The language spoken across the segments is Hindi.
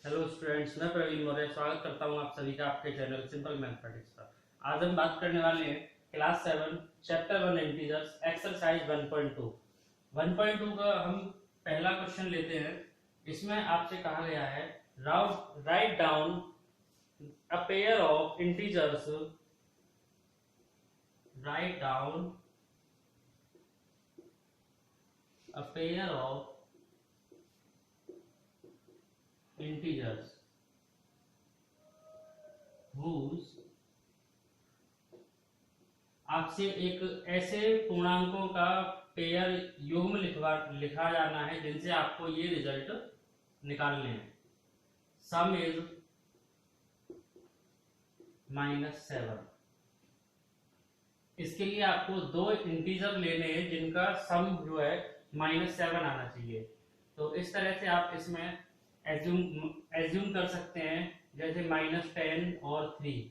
हेलो स्टूडेंट्स, मैं प्रवीण मौर्य स्वागत करता हूं आप सभी का आपके चैनल सिंपल मैथमेटिक्स पर। आज हम बात करने वाले हैं क्लास 7 चैप्टर 1 इंटीजर्स एक्सरसाइज 1.2। 1.2 का हम पहला क्वेश्चन लेते हैं। इसमें आपसे कहा गया है write down a pair of integers, write down a pair of integers whose, आपसे एक ऐसे पूर्णांकों का पेयर युग्म लिखा जाना है जिनसे आपको ये रिजल्ट निकालने हैं। सम इज -7। इसके लिए आपको दो इंटीजर लेने हैं जिनका सम जो है -7 आना चाहिए। तो इस तरह से आप इसमें एज्यूम कर सकते हैं, जैसे -10 और 3।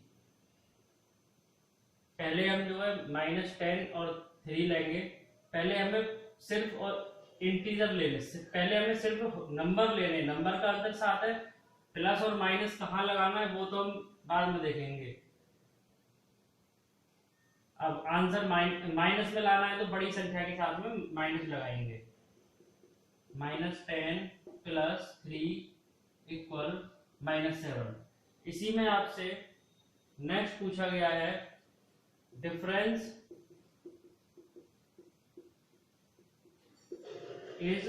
पहले हम जो है -10 और 3 लेंगे। पहले हमें सिर्फ और इंटीजर लेने, पहले हमें सिर्फ नंबर लेने। नंबर का अंतर साथ है, प्लस और माइनस कहाँ लगाना है वो तो हम बाद में देखेंगे। अब आंसर माइनस में लाना है तो बड़ी संख्या के साथ में माइनस लगाएंगे। -10 + 3 = -7। इसी में आपसे नेक्स्ट पूछा गया है डिफरेंस इज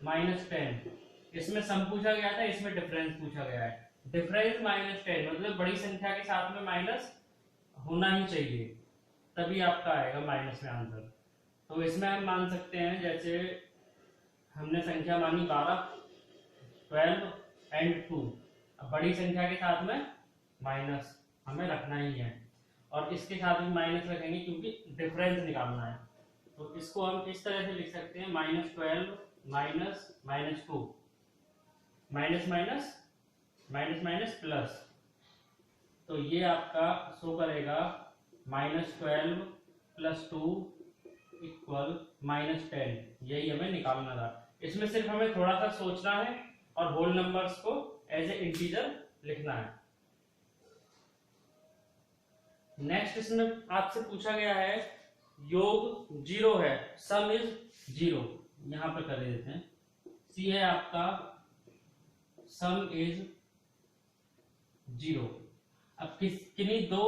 -10। इसमें सम पूछा गया था, इसमें डिफरेंस पूछा गया है। डिफरेंस -10 मतलब बड़ी संख्या के साथ में माइनस होना ही चाहिए, तभी आपका आएगा माइनस में आंसर। तो इसमें हम मान सकते हैं, जैसे हमने संख्या मानी 12, 12 एंड 2। अब बड़ी संख्या के साथ में माइनस हमें रखना ही है और इसके साथ भी माइनस रखेंगे क्योंकि डिफरेंस निकालना है। तो इसको हम इस तरह से लिख सकते हैं -12 -2, minus minus minus minus plus. तो ये आपका शो करेगा -12 + 2 = -10। यही हमें निकालना था। इसमें सिर्फ हमें थोड़ा सा सोचना है और होल नंबर्स को एज ए इंटीजर लिखना है। नेक्स्ट इसमें आपसे पूछा गया है योग 0 है, सम इज 0। यहां पर कर देते हैं, सी है आपका सम इज 0। अब किन्हीं दो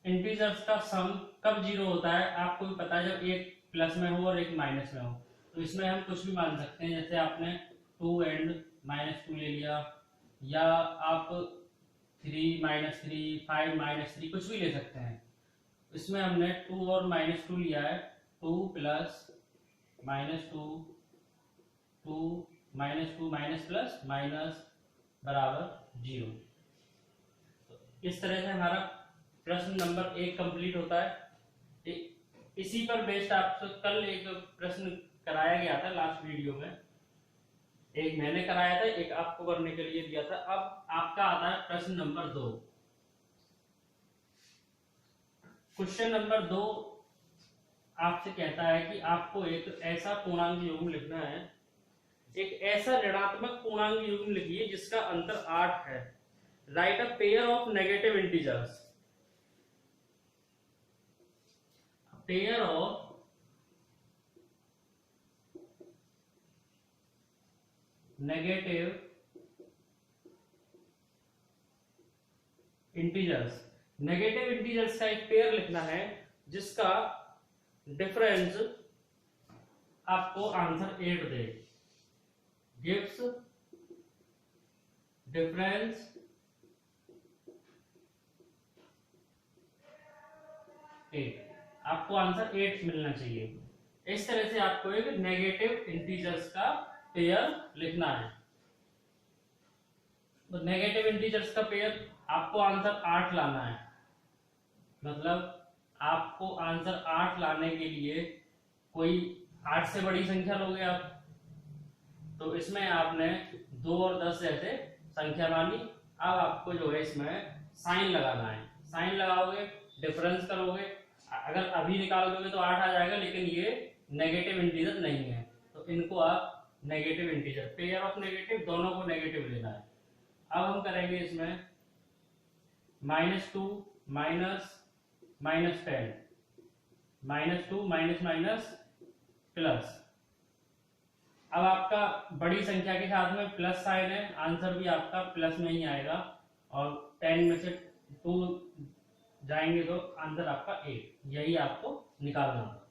इंटीजर्स का सम कब 0 होता है आपको भी पता है, जब एक प्लस में हो और एक माइनस में हो। तो इसमें हम कुछ भी मान सकते हैं, जैसे आपने 2 एंड -2 ले लिया, या आप 3 -3 5 -3 कुछ भी ले सकते हैं। इसमें हमने 2 और -2 लिया है। 2 + -2 2 -2 माइनस प्लस माइनस बराबर 0। इस तरह से हमारा प्रश्न नंबर 1 कंप्लीट होता है। इसी पर बेस्ड आपसे कल एक प्रश्न कराया गया था लास्ट वीडियो में। एक मैंने कराया था, एक आपको करने के लिए दिया था। अब आपका आता है प्रश्न नंबर 2। क्वेश्चन नंबर 2 आपसे कहता है कि आपको एक ऐसा पूर्णांक युग्म लिखना है, एक ऐसा ऋणात्मक पूर्णांक युग्म लिखिए जिसका अंतर 8 है। Right a pair of negative integers, pair of negative integers. Negative integers का एक पेयर लिखना है जिसका डिफरेंस आपको आंसर 8 दे। Gives difference 8। आपको आंसर 8 मिलना चाहिए। इस तरह से आपको एक नेगेटिव इंटीजर्स का पेयर लिखना है। तो नेगेटिव इंटीजर्स का पेयर आपको आंसर 8 लाना है। मतलब आपको आंसर 8 लाने के लिए कोई 8 से बड़ी संख्या लोगे आप, तो इसमें आपने 2 और 10 जैसे संख्या मानी। अब आपको जो है इसमें साइन लगाना है। साइन लगाओगे, डिफरेंस करोगे, अगर अभी निकाल दोगे तो 8 आ जाएगा, लेकिन ये नेगेटिव इंटीजर नहीं है, तो इनको आप negative integer, pair of negative, दोनों को नेगेटिव लेना है। अब हम करेंगे इसमें -2 माइनस -10, -2 माइनस माइनस प्लस। अब आपका बड़ी संख्या के साथ में प्लस साइन है, आंसर भी आपका प्लस में ही आएगा और 10 में से 2 जाएंगे तो आंसर आपका 8, यही आपको निकालना होगा।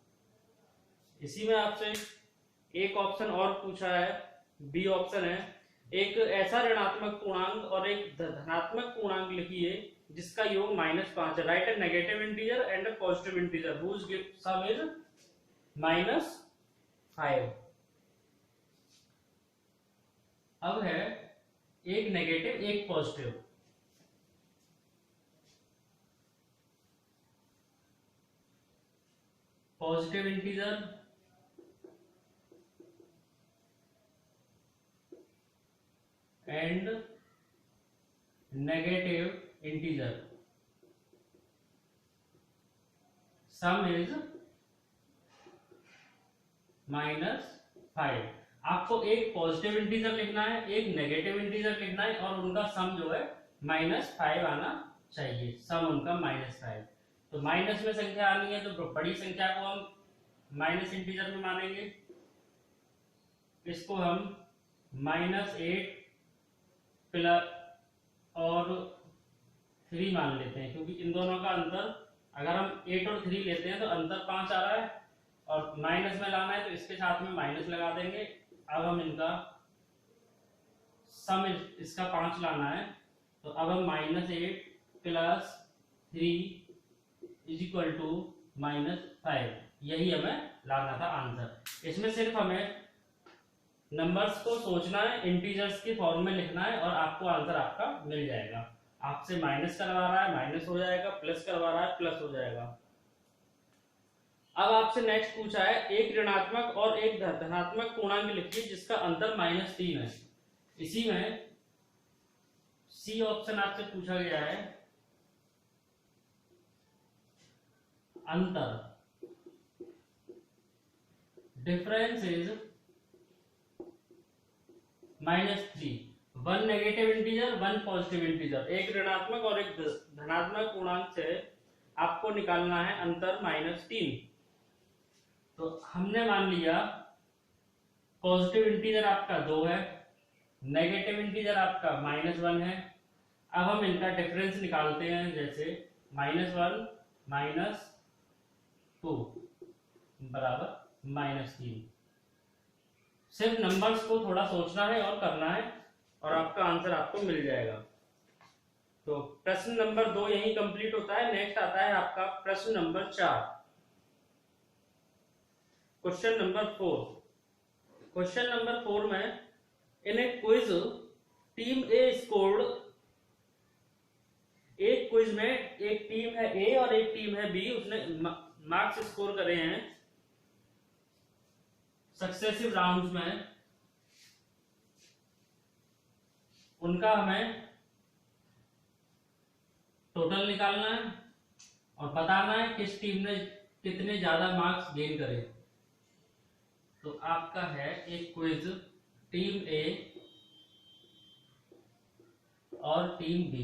इसी में आपसे एक ऑप्शन और पूछा है, बी ऑप्शन है, एक ऐसा ऋणात्मक पूर्णांक और एक धनात्मक पूर्णांक लिखिए जिसका योग -5 है। Right a negative integer and a positive integer whose sum is -5। अब है एक नेगेटिव एक positive. Positive integer and negative integer, sum is -5। आपको एक पॉजिटिव इंटीजर लिखना है, एक नेगेटिव इंटीजर लिखना है और उनका सम जो है -5 आना चाहिए, सम उनका -5। तो माइनस में संख्या आनी है तो बड़ी संख्या को हम माइनस इंटीजर में मानेंगे, इसको हम -8 प्लस और 3 मान लेते हैं, क्योंकि इन दोनों का अंतर, अगर हम 8 और 3 लेते हैं तो अंतर 5 आ रहा है और माइनस में लाना है तो इसके साथ में माइनस लगा देंगे। अब हम इनका सम इसका 5 लाना है, तो अब हम -8 प्लस 3 इज इक्वल टू -5, यही हमें लाना था आंसर। इसमें सिर्फ हमें नंबर्स को सोचना है, इंटीजर्स की फॉर्म में लिखना है और आपको आंसर आपका मिल जाएगा। आपसे माइनस करवा रहा है माइनस हो जाएगा, प्लस करवा रहा है प्लस हो जाएगा। अब आपसे नेक्स्ट पूछा है एक ऋणात्मक और एक धनात्मक पूर्णांक लिखिए जिसका अंतर -3 है। इसी में सी ऑप्शन आपसे पूछा गया है, अंतर, difference is -3, 1 negative integer 1 positive integer, एक ऋणात्मक और एक धनात्मक पूर्णांक से आपको निकालना है अंतर -3। तो हमने मान लिया पॉजिटिव इंटीजर आपका 2 है, नेगेटिव इंटीजर आपका -1 है। अब हम इनका डिफरेंस निकालते हैं, जैसे -1 -2 बराबर -3। सिर्फ नंबर्स को थोड़ा सोचना है और करना है और आपका आंसर आपको मिल जाएगा। तो प्रश्न नंबर 2 यही कंप्लीट होता है। नेक्स्ट आता है आपका प्रश्न number 4, question number 4। Question number 4 में इन ए क्विज टीम ए स्कोर्ड, एक क्विज में एक टीम है ए और एक टीम है बी, उसने मार्क्स स्कोर करे हैं सक्सेसिव राउंड्स में। उनका हमें टोटल निकालना है और बताना है किस टीम ने कितने ज्यादा मार्क्स गेन करे। तो आपका है एक क्विज टीम ए और टीम बी,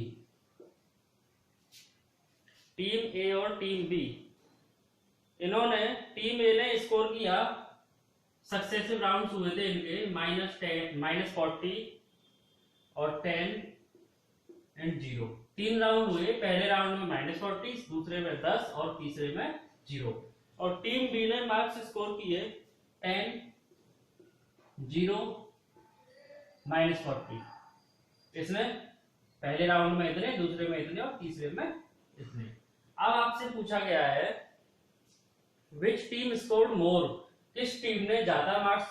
टीम ए और टीम बी, इन्होंने टीम ए ने स्कोर किया, सक्सेसिव राउंड्स हुए थे इनके -10 -40 और 10 एंड 0, 3 राउंड हुए। पहले राउंड में -40, दूसरे में 10 और तीसरे में 0। और टीम बी ने मार्क्स स्कोर किए 10 0 -40, इसने पहले राउंड में इतने, दूसरे में इतने और तीसरे में इतने। अब आपसे पूछा गया है विच टीम स्कोर्ड मोर, किस टीम ने ज्यादा मार्क्स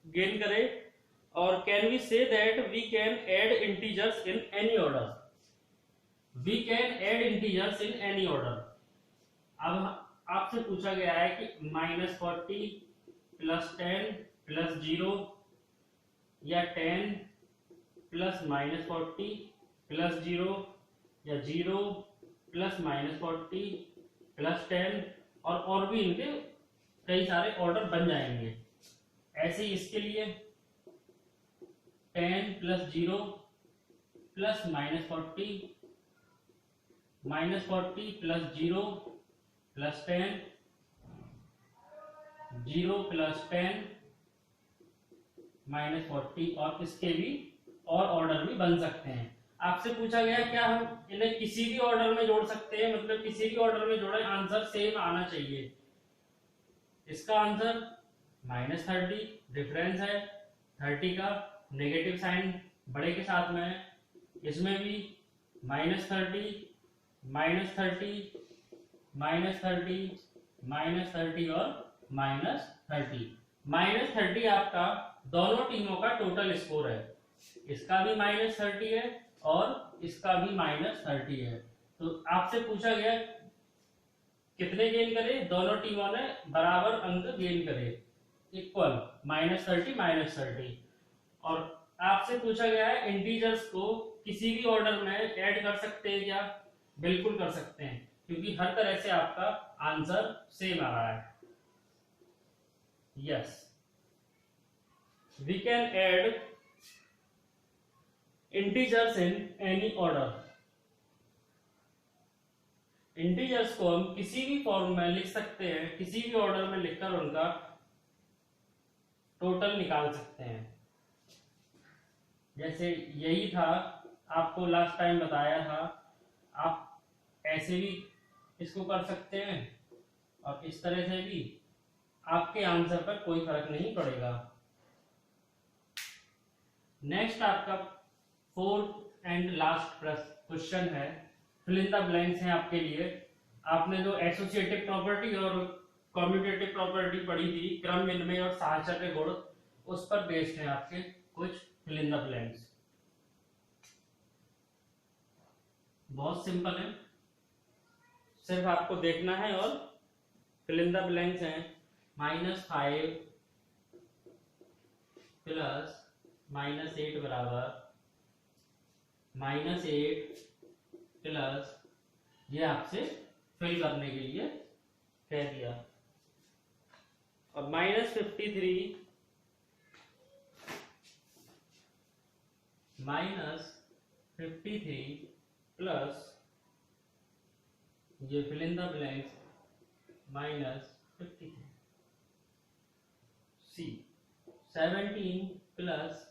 गेन करे, और can we say that we can add integers in any order, we can add integers in any order. अब आपसे पूछा गया है कि -40 +10 +0 या 10 +- 40 +0 या 0 +- 40 +10, और भी इनके कई सारे ऑर्डर बन जाएंगे। ऐसे ही इसके लिए 10 +0 प्लस -40 प्लस 0 प्लस 10 0 प्लस 10 -40 और इसके भी और ऑर्डर भी बन सकते हैं। आपसे पूछा गया क्या हम इन्हें किसी भी ऑर्डर में जोड़ सकते हैं, मतलब किसी भी ऑर्डर में जोड़े आंसर सेम आना चाहिए। इसका आंसर -30 डिफरेंस है 30 का, नेगेटिव साइन बड़े के साथ में है। इसमें भी -30 -30 -30 और -30 -30 आपका दोनों टीमों का टोटल स्कोर है। इसका भी -30 है और इसका भी -30 है। तो आपसे पूछा गया कितने गेन करे, दोनों टीमों ने बराबर अंक गेन करे, इक्वल -30 -30। और आपसे पूछा गया है इंटीजर्स को किसी भी ऑर्डर में ऐड कर सकते हैं क्या? बिल्कुल कर सकते हैं, क्योंकि हर तरह से आपका आंसर सेम आ रहा है। Yes, we can add integers in any order. Integers को हम किसी भी फॉर्म में लिख सकते हैं, किसी भी ऑर्डर में लिखकर उनका टोटल निकाल सकते हैं। जैसे यही था, आपको लास्ट टाइम बताया था, आप ऐसे भी इसको कर सकते हैं और इस तरह से भी, आपके आंसर पर कोई फर्क नहीं पड़ेगा। नेक्स्ट आपका फोर्थ एंड लास्ट क्वेश्चन है, फिल इन द ब्लैंक्स है आपके लिए। आपने जो एसोसिएटिव प्रॉपर्टी और कम्यूटेटिव प्रॉपर्टी पढ़ी थी, क्रम विनिमय और साहचर्य गुण, उस पर बेस्ड है आपके कुछ फिल इन द ब्लैंक्स। बहुत सिंपल है, सिर्फ आपको देखना है और फिल इन द ब्लैंक्स हैं। -5 प्लस -8 बराबर -8 प्लस, ये आपसे फिल करने के लिए कह दिया। और -53 प्लस ये fill in the blanks -53। C 17 plus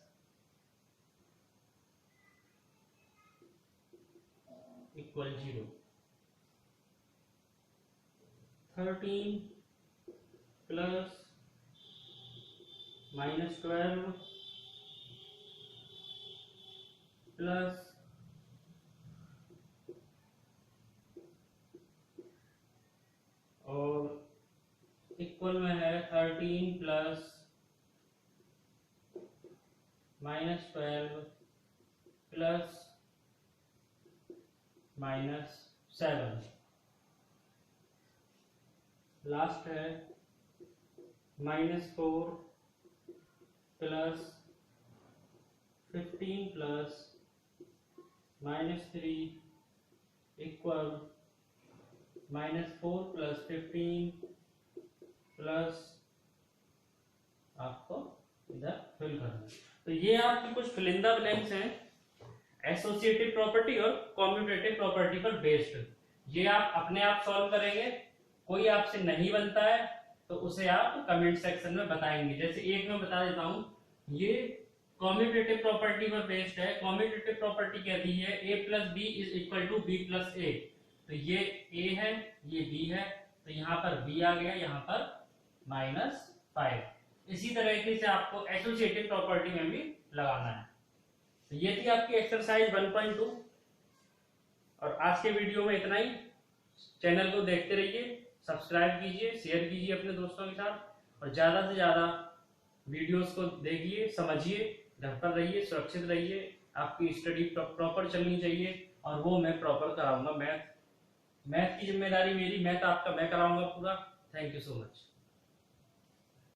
equal 0, 13 plus -12 plus और इक्वल में है 13 प्लस -12 प्लस -7। लास्ट है -4 plus 15 plus -3 equal -4 plus 15 plus आपको इधर फिल करना है। तो ये आपके कुछ फिल इन द ब्लैंक्स हैं एसोसिएटिव प्रॉपर्टी और कम्यूटेटिव प्रॉपर्टी पर बेस्ड। ये आप अपने आप सॉल्व करेंगे, कोई आपसे नहीं बनता है तो उसे आप कमेंट सेक्शन में बताएंगे। जैसे एक में बता देता हूं, ये कम्यूटेटिव प्रॉपर्टी पर बेस्ड है। कम्यूटेटिव प्रॉपर्टी कहती है a plus B is equal to B plus A. तो ये a है, ये b है, तो यहाँ पर b आ गया, यहाँ पर -5। इसी तरीके से आपको एसोसिएटिव प्रॉपर्टी में भी लगाना है। तो ये थी आपकी एक्सरसाइज 1.2 और आज के वीडियो में इतना ही। चैनल को देखते रहिए, सब्सक्राइब कीजिए, शेयर कीजिए अपने दोस्तों के साथ और ज़्यादा से ज़्यादा वीडियोस को देखिए, समझिए, घर पर रहिए, सुरक्षित रहिए। आपकी स्टडी प्रॉपर चलनी चाहिए और वो मैं प्रॉपर कराऊंगा। मैथ की जिम्मेदारी मेरी, मैथ आपका मैं कराऊंगा पूरा। Thank you so much.